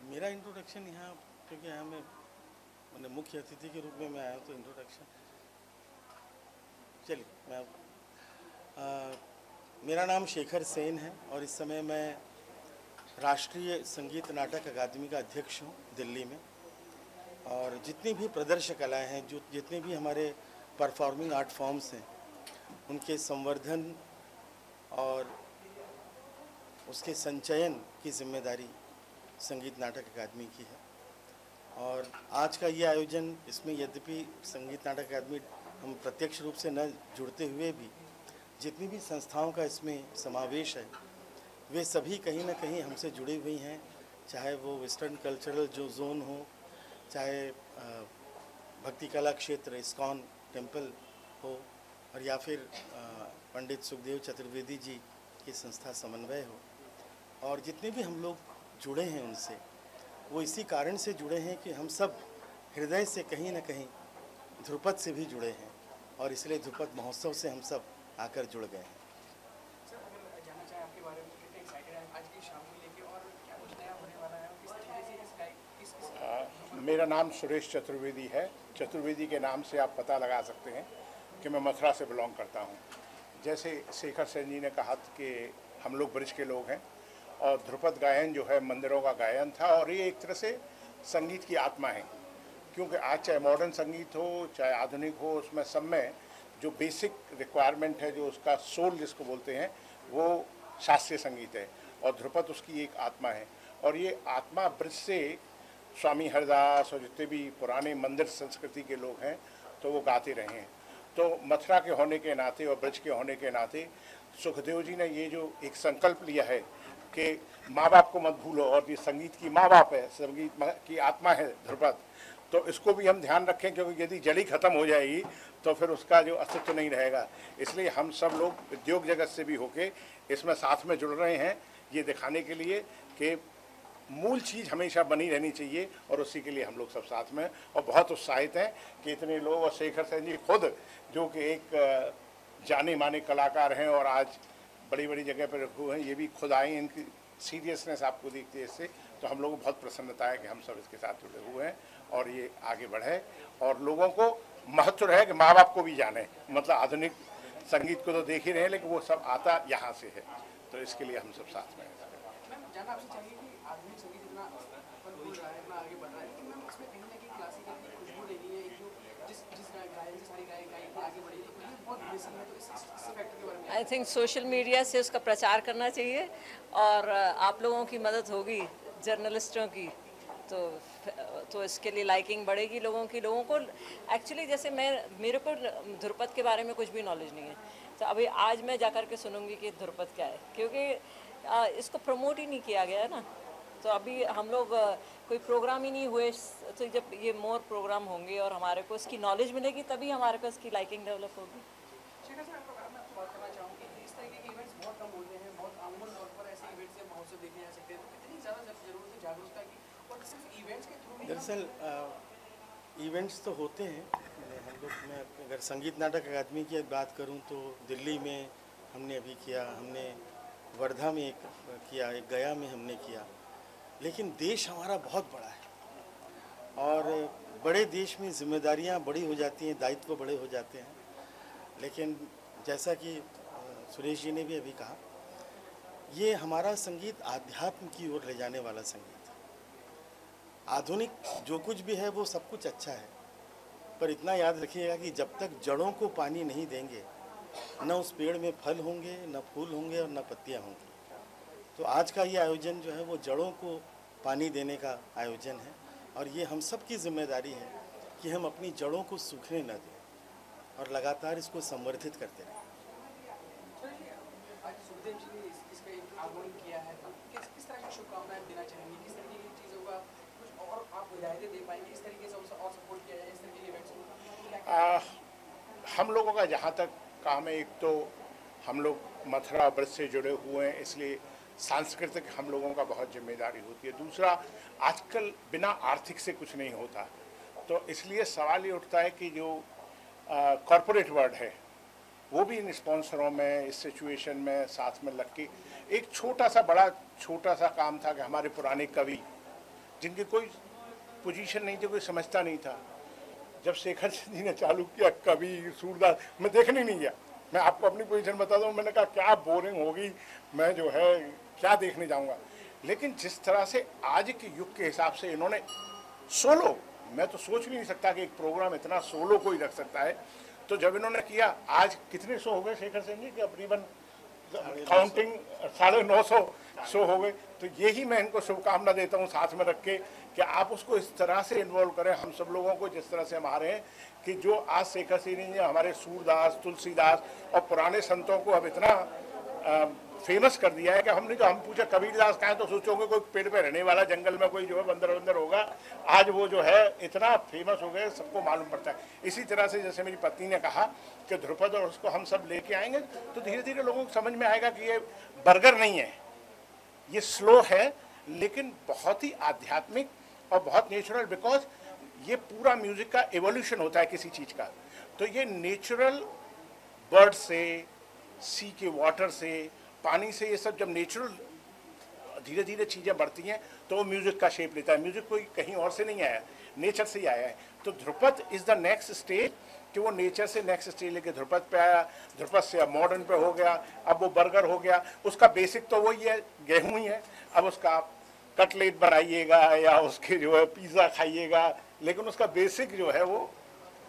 मेरा इंट्रोडक्शन यहाँ, क्योंकि यहाँ मैं मैंने मुख्य अतिथि के रूप में मैं आया हूँ, तो इंट्रोडक्शन चलिए मैं मेरा नाम शेखर सेन है और इस समय मैं राष्ट्रीय संगीत नाटक अकादमी का अध्यक्ष हूँ दिल्ली में। और जितनी भी प्रदर्श कलाएँ हैं, जो जितने भी हमारे परफॉर्मिंग आर्ट फॉर्म्स हैं, उनके संवर्धन और उसके संचयन की जिम्मेदारी संगीत नाटक अकादमी की है। और आज का ये आयोजन, इसमें यद्यपि संगीत नाटक अकादमी हम प्रत्यक्ष रूप से न जुड़ते हुए भी जितनी भी संस्थाओं का इसमें समावेश है, वे सभी कहीं ना कहीं हमसे जुड़ी हुई हैं। चाहे वो वेस्टर्न कल्चरल जो जोन हो, चाहे भक्ति कला क्षेत्र इस्कॉन टेम्पल हो, और या फिर पंडित सुखदेव चतुर्वेदी जी की संस्था समन्वय हो। और जितने भी हम लोग जुड़े हैं उनसे, वो इसी कारण से जुड़े हैं कि हम सब हृदय से कहीं ना कहीं ध्रुपद से भी जुड़े हैं, और इसलिए ध्रुपद महोत्सव से हम सब आकर जुड़ गए हैं। सर, अगर जानना चाहें आपके बारे में, कितने एक्साइटेड हैं आज की शाम को लेके, और क्या कुछ नया होने वाला है, और किस तरीके से मेरा नाम सुरेश चतुर्वेदी है। चतुर्वेदी के नाम से आप पता लगा सकते हैं कि मैं मथुरा से बिलोंग करता हूँ। जैसे शेखर सेन जी ने कहा कि हम लोग ब्रज के लोग हैं, और ध्रुपद गायन जो है मंदिरों का गायन था, और ये एक तरह से संगीत की आत्मा है। क्योंकि आज चाहे मॉडर्न संगीत हो चाहे आधुनिक हो, उसमें सब में जो बेसिक रिक्वायरमेंट है, जो उसका सोल जिसको बोलते हैं, वो शास्त्रीय संगीत है, और ध्रुपद उसकी एक आत्मा है। और ये आत्मा ब्रज से स्वामी हरदास और जितने भी पुराने मंदिर संस्कृति के लोग हैं, तो वो गाते रहे हैं। तो मथुरा के होने के नाते और ब्रज के होने के नाते सुखदेव जी ने ये जो एक संकल्प लिया है कि माँ बाप को मत भूलो, और ये संगीत की माँ बाप है, संगीत की आत्मा है ध्रुपद, तो इसको भी हम ध्यान रखें, क्योंकि यदि जड़ी खत्म हो जाएगी तो फिर उसका जो अस्तित्व नहीं रहेगा। इसलिए हम सब लोग उद्योग जगत से भी होके इसमें साथ में जुड़ रहे हैं, ये दिखाने के लिए कि मूल चीज़ हमेशा बनी रहनी चाहिए, और उसी के लिए हम लोग सब साथ में और बहुत उत्साहित हैं कि इतने लोग, और शेखर सेन जी खुद जो कि एक जाने माने कलाकार हैं और आज बड़ी बड़ी जगह पर रखे हुए हैं, ये भी खुद आए। इनकी सीरियसनेस आपको देखते हैं इससे, तो हम लोगों को बहुत प्रसन्नता है कि हम सब इसके साथ जुड़े हुए हैं और ये आगे बढ़े, और लोगों को महत्व रहे कि माँ बाप को भी जाने। मतलब आधुनिक संगीत को तो देख ही रहे हैं, लेकिन वो सब आता यहाँ से है, तो इसके लिए हम सब साथ में हैं। मैम, जानना आपसे चाहिए कि आधुनिक संगीत इतना फल फूल रहा है, इतना आगे बढ़ रहा है, लेकिन मैम इसमें कहीं ना कहीं क्लासिकल की खुशबू नहीं है। एक जो जिस जिस गायन से सारी गायकी आगे बढ़ी है, ये बहुत मिसिंग है। तो इस फैक्टर के बारे में आई थिंक सोशल मीडिया से उसका प्रचार करना चाहिए, और आप लोगों की मदद होगी, जर्नलिस्टों की, तो इसके लिए लाइकिंग बढ़ेगी लोगों को। एक्चुअली जैसे मेरे को ध्रुपद के बारे में कुछ भी नॉलेज नहीं है, तो अभी आज मैं जा कर के सुनूंगी कि ध्रुपद क्या है, क्योंकि इसको प्रमोट ही नहीं किया गया है ना। तो अभी हम लोग कोई प्रोग्राम ही नहीं हुए, तो जब ये मोर प्रोग्राम होंगे और हमारे को इसकी नॉलेज मिलेगी, तभी हमारे को इसकी लाइकिंग डेवलप होगी। शेखर सर, मैं आपको बात करना चाहूँगी कि इस तरीके के इवेंट्स बहुत कम होते हैं, बहुत आमूल तौर पर ऐसे इवेंट्स या महोत्सव देखे जा सकते हैं। तो कितनी ज़्यादा जरूरत है जागरूकता की, और सिर्फ इवेंट्स के थ्रू ही दरअसल इवेंट्स तो होते हैं। हम लोग, मैं अगर संगीत नाटक अकादमी की बात करूं तो दिल्ली में हमने अभी किया, हमने वर्धा में एक किया, एक गया में हमने किया। लेकिन देश हमारा बहुत बड़ा है, और बड़े देश में जिम्मेदारियां बड़ी हो जाती हैं, दायित्व बड़े हो जाते हैं। लेकिन जैसा कि सुरेश जी ने भी अभी कहा, ये हमारा संगीत आध्यात्म की ओर ले जाने वाला संगीत है। आधुनिक जो कुछ भी है वो सब कुछ अच्छा है, पर इतना याद रखिएगा कि जब तक जड़ों को पानी नहीं देंगे, न उस पेड़ में फल होंगे, न फूल होंगे, और न पत्तियां होंगी। तो आज का ये आयोजन जो है वो जड़ों को पानी देने का आयोजन है, और ये हम सब की जिम्मेदारी है कि हम अपनी जड़ों को सूखने न दें और लगातार इसको संवर्धित करते रहें। आज सुखदेव जी ने इसका एक आगमन किया है, तो किस तरह की शुभकामनाएं देना चाहेंगे, किस तरीके की चीज़ों का कुछ और आप हिदायतें दे पाएंगे, इस तरीके से और सपोर्ट किया जाए इस तरीके के इवेंट्स को? हम लोगों का जहाँ तक काम है, एक तो हम लोग मथुरा ब्रज से जुड़े हुए हैं, इसलिए सांस्कृतिक हम लोगों का बहुत जिम्मेदारी होती है। दूसरा, आजकल बिना आर्थिक से कुछ नहीं होता, तो इसलिए सवाल ये उठता है कि जो कॉरपोरेट वर्ल्ड है, वो भी इन स्पॉन्सरों में, इस सिचुएशन में साथ में लग के एक छोटा सा काम था कि हमारे पुराने कवि जिनकी कोई पोजीशन नहीं थी, कोई समझता नहीं था। जब शेखर जी ने चालू किया कबीर सूरदास, मैं देखने नहीं गया। मैं आपको अपनी पोजीशन बताता हूँ, मैंने कहा क्या बोरिंग होगी, मैं जो है क्या देखने जाऊँगा। लेकिन जिस तरह से आज के युग के हिसाब से इन्होंने सोलो, मैं तो सोच नहीं सकता कि एक प्रोग्राम इतना सोलो कोई रख सकता है। तो जब इन्होंने किया, आज कितने शो हो गए शेखर सेन जी के, तकरीबन काउंटिंग 950 शो हो गए। तो यही मैं इनको शुभकामना देता हूँ साथ में रख के कि आप उसको इस तरह से इन्वॉल्व करें हम सब लोगों को, जिस तरह से हम आ रहे हैं कि जो आज शेखर सेन जी हमारे सूरदास, तुलसीदास और पुराने संतों को अब इतना फेमस कर दिया है कि हमने जो हम पूछा कबीरदास कहाँ, तो सोचोगे कोई पेड़ पे रहने वाला, जंगल में कोई जो है बंदर वंदर होगा। आज वो जो है इतना फेमस हो गए, सबको मालूम पड़ता है। इसी तरह से जैसे मेरी पत्नी ने कहा कि ध्रुपद और उसको हम सब लेके आएंगे तो धीरे धीरे लोगों को समझ में आएगा कि ये बर्गर नहीं है, ये स्लो है, लेकिन बहुत ही आध्यात्मिक और बहुत नेचुरल। बिकॉज ये पूरा म्यूजिक का एवोल्यूशन होता है किसी चीज़ का। तो ये नेचुरल बर्ड से, सी के वाटर से, पानी से, ये सब जब नेचुरल धीरे धीरे चीज़ें बढ़ती हैं तो वो म्यूज़िक का शेप लेता है। म्यूज़िक कोई कहीं और से नहीं आया, नेचर से ही आया है। तो Dhrupad is the next stage कि वो नेचर से नेक्स्ट स्टेज लेके ध्रुपद पे आया, ध्रुपद से अब मॉडर्न पे हो गया, अब वो बर्गर हो गया। उसका बेसिक तो वही है, गेहूँ ही है। अब उसका कटलेट बनाइएगा या उसके जो है पिज़्ज़ा खाइएगा, लेकिन उसका बेसिक जो है वो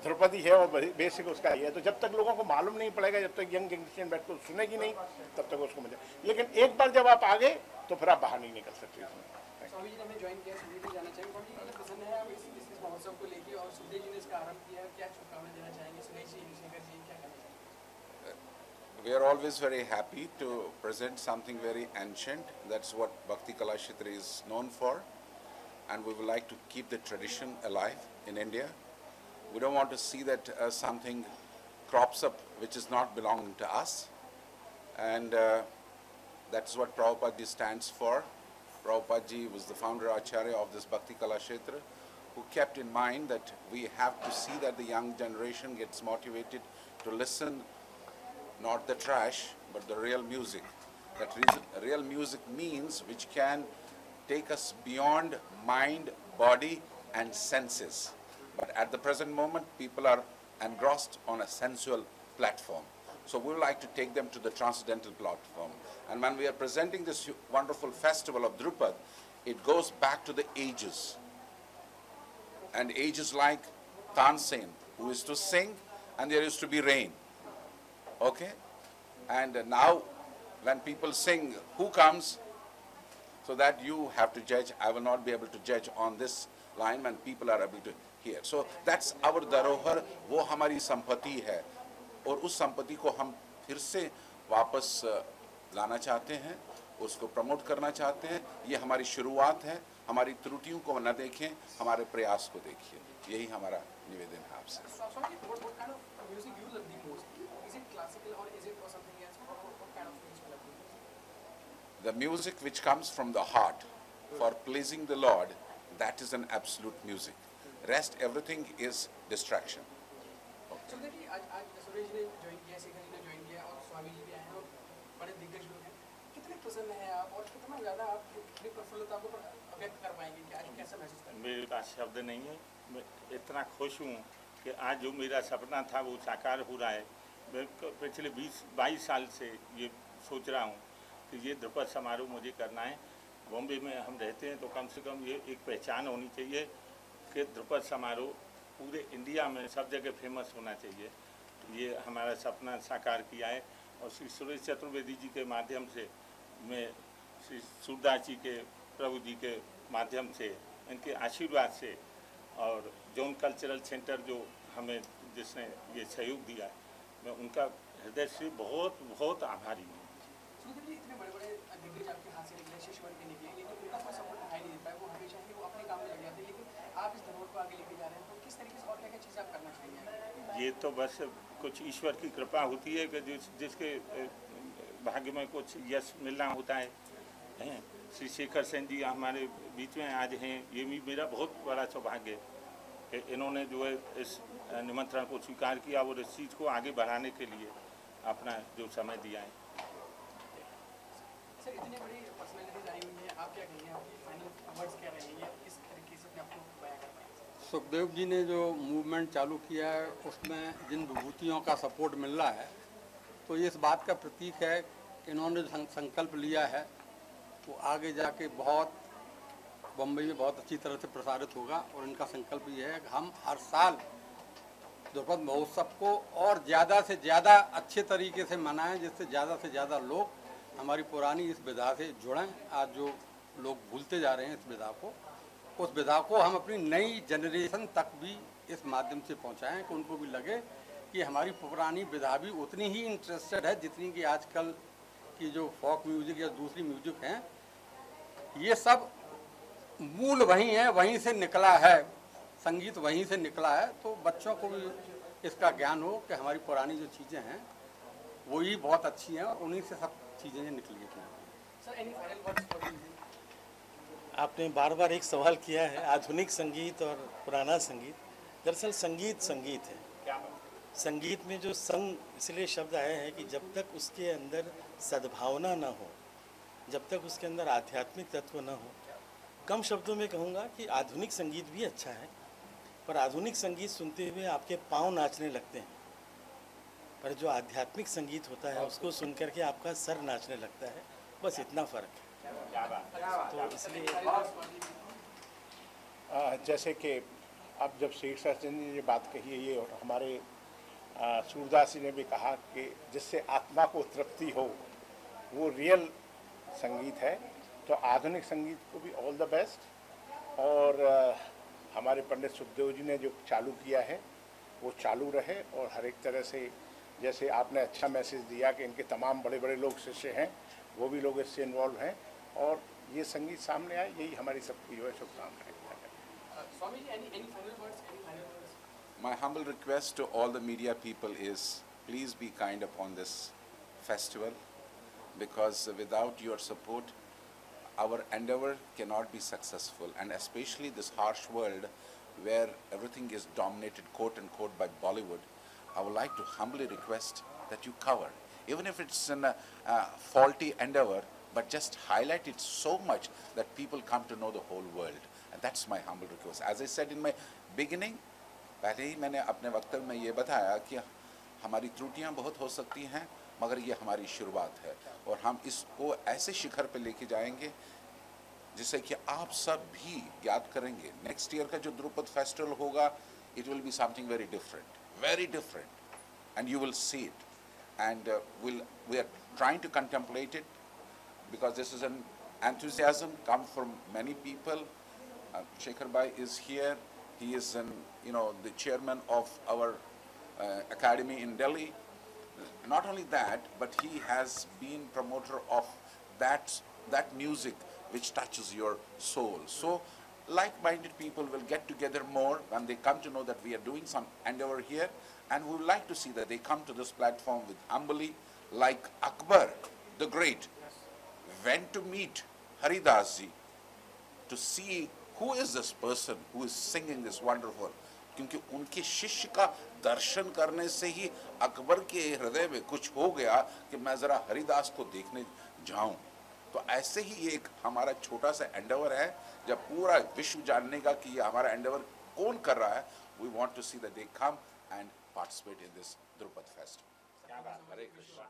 ध्रुपदी है और बेसिक उसका ही है। तो जब तक लोगों को मालूम नहीं पड़ेगा, जब तक यंग जनरेशन बैठ कर सुनेगी नहीं, तब तक उसको मजा। लेकिन एक बार जब आप आ गए तो फिर आप बाहर नहीं निकल सकते इसमें। स्वामी जी ने हमें ज्वाइन किया, सुधीर जी जाना चाहिए। स्वामी जी प्रसन्न है आप इस महोत्सव को लेके, और सुधीर जी ने इसका आरंभ किया, क्या शुभकामनाएं देना चाहेंगे? सुनील जी, शेखर जी, क्या कहना चाहेंगे? We are always very happy to present something very ancient. That's what Bhakti Kalakshetra is known for, and we would like to keep the tradition alive in India. We don't want to see that something crops up which is not belonging to us, and that's what Prabhupada ji stands for. Prabhupada ji was the founder Acharya of this Bhakti Kalakshetra, who kept in mind that we have to see that the young generation gets motivated to listen not the trash but the real music. That real music means which can take us beyond mind, body and senses. But at the present moment, people are engrossed on a sensual platform. So we would like to take them to the transcendental platform. And when we are presenting this wonderful festival of Drupad, it goes back to the ages. And ages like Tansen, who used to sing, and there used to be rain. Okay? And now, when people sing, who comes? So that you have to judge. I will not be able to judge on this line when people are able to hear. So that's our dharohar, वो हमारी संपत्ति है, और उस संपत्ति को हम फिर से वापस लाना चाहते हैं, उसको प्रमोट करना चाहते हैं। ये हमारी शुरुआत है। हमारी त्रुटियों को न देखें, हमारे प्रयास को देखिए। यही हमारा निवेदन है आपसे। What kind of music you love the most? Is it classical or is it or something else? What kind of music you love the most? The music which comes from the heart for pleasing the Lord, that is an absolute music. Rest everything is distraction. So देखिए आज सुरेश जी ने join किया, शेखर जी ने join किया और स्वामी जी भी आए हैं और बड़े दिग्गज लोग हैं। कितने प्रसन्न हैं आप और कितना ज़्यादा आप अपनी प्रफुल्लता को व्यक्त कर पाएंगे कि आज कैसा महसूस कर? मेरे पास शब्द नहीं है। मैं इतना खुश हूँ कि आज जो मेरा सपना था वो साकार हो रहा है। मैं पिछले 20-22 साल से ये सोच रहा हूँ कि ये ध्रुपद समारोह मुझे करना है। बॉम्बे में हम रहते हैं तो कम से कम ये एक पहचान होनी चाहिए कि ध्रुपद समारोह पूरे इंडिया में सब जगह फेमस होना चाहिए। ये हमारा सपना साकार किया है और श्री सुरेश चतुर्वेदी जी के माध्यम से, मैं श्री सूरदास जी के, प्रभु जी के माध्यम से, इनके आशीर्वाद से, और जोन कल्चरल सेंटर जो हमें जिसने ये सहयोग दिया है, मैं उनका हृदय से बहुत बहुत आभारी हूँ। सुधीर जी, इतने बड़े बड़े दिग्गज आपके हाथ से निकले, शिष्य बन के निकले, लेकिन उनका कोई सपोर्ट दिखाई नहीं देता है। वो हमेशा ही वो अपने काम में लग जाते हैं, लेकिन आप इस धरोहर को आगे लेके जा रहे हैं, तो किस तरीके से और क्या क्या चीज़ आप करना चाहेंगे? ये तो बस कुछ ईश्वर की कृपा होती है कि जिसके भाग्य में कुछ यश मिलना होता है। श्री शेखर सेन जी हमारे बीच में आज हैं, ये भी मेरा बहुत बड़ा सौभाग्य है कि इन्होंने जो है इस निमंत्रण को स्वीकार किया और इस चीज़ को आगे बढ़ाने के लिए अपना जो समय दिया है। सर इतनी बड़ी पर्सनैलिटीज आई हुई हैं, आप क्या कहेंगे, आपकी फाइनल वर्ड्स क्या रहेंगे, किस तरीके से अपने आप को बयां कर पाएंगे? सुखदेव जी ने जो मूवमेंट चालू किया है उसमें जिन विभूतियों का सपोर्ट मिल रहा है तो ये इस बात का प्रतीक है कि इन्होंने संकल्प लिया है वो आगे जाके बहुत बम्बई में बहुत अच्छी तरह से प्रसारित होगा। और इनका संकल्प ये है कि हम हर साल ध्रुपद महोत्सव को और ज़्यादा से ज़्यादा अच्छे तरीके से मनाएं, जिससे ज़्यादा से ज़्यादा लोग हमारी पुरानी इस विधा से जुड़ें। आज जो लोग भूलते जा रहे हैं इस विधा को, उस विधा को हम अपनी नई जनरेशन तक भी इस माध्यम से पहुंचाएं कि उनको भी लगे कि हमारी पुरानी विधा भी उतनी ही इंटरेस्टेड है जितनी कि आजकल की जो फोक म्यूजिक या दूसरी म्यूजिक हैं, ये सब मूल वहीं है, वहीं से निकला है, संगीत वहीं से निकला है। तो बच्चों को भी इसका ज्ञान हो कि हमारी पुरानी जो चीज़ें हैं वो ही बहुत अच्छी हैं और उन्हीं से सब चीज़ें निकली हैं। Sir any final words for you? आपने बार बार एक सवाल किया है, आधुनिक संगीत और पुराना संगीत। दरअसल संगीत संगीत है। संगीत में जो संग इसलिए शब्द आए हैं कि जब तक उसके अंदर सद्भावना ना हो, जब तक उसके अंदर आध्यात्मिक तत्व ना हो, कम शब्दों में कहूँगा कि आधुनिक संगीत भी अच्छा है, पर आधुनिक संगीत सुनते हुए आपके पाँव नाचने लगते हैं, पर जो आध्यात्मिक संगीत होता है उसको सुन करके आपका सर नाचने लगता है। बस इतना फ़र्क है। तो इसलिए जैसे कि अब जब शेखर चंद्र ने ये बात कही है, ये और हमारे सूरदास जी ने भी कहा कि जिससे आत्मा को तृप्ति हो वो रियल संगीत है। तो आधुनिक संगीत को भी ऑल द बेस्ट। और हमारे पंडित सुखदेव जी ने जो चालू किया है वो चालू रहे और हर एक तरह से, जैसे आपने अच्छा मैसेज दिया कि इनके तमाम बड़े बड़े लोग शिष्य हैं, वो भी लोग इससे इन्वॉल्व हैं और ये संगीत सामने आए, यही हमारी सबकी जो है शुभकामनाएं। Swami ji any final words? My humble request to all the media people is please be kind upon this festival, because without your support our endeavor cannot be successful, and especially this harsh world where everything is dominated quote unquote by Bollywood. I would like to humbly request that you cover, even if it's a faulty endeavor, but just highlight it so much that people come to know the whole world. And that's my humble request. As I said in my beginning, पहले ही मैंने अपने वक्तव्य में ये बताया कि हमारी त्रुटियां बहुत हो सकती हैं, मगर ये हमारी शुरुआत है और हम इसको ऐसे शिखर पे लेके जाएंगे जिससे कि आप सब भी याद करेंगे। नेक्स्ट ईयर का जो ध्रुपद फेस्टिवल होगा, it will be something very different, and you will see it, and we are trying to contemplate it because this is an enthusiasm come from many people. Shekhar Bhai is here. He is the chairman of our academy in Delhi. Not only that, but he has been promoter of that music which touches your soul. So like-minded people will get together more when they come to know that we are doing some endeavor here, and we would like to see that they come to this platform with humbly, like Akbar the Great went to meet Haridas ji to see who is this person who is singing this wonderful. क्योंकि उनके शिष्य का दर्शन करने से ही अकबर के हृदय में कुछ हो गया कि मैं ज़रा हरिदास को देखने जाऊं। तो ऐसे ही ये एक हमारा छोटा सा एंडेवर है, जब पूरा विश्व जानने का कि ये हमारा एंडेवर कौन कर रहा है, we want to see that they come and participate in this Drupad festival. Hare Krishna.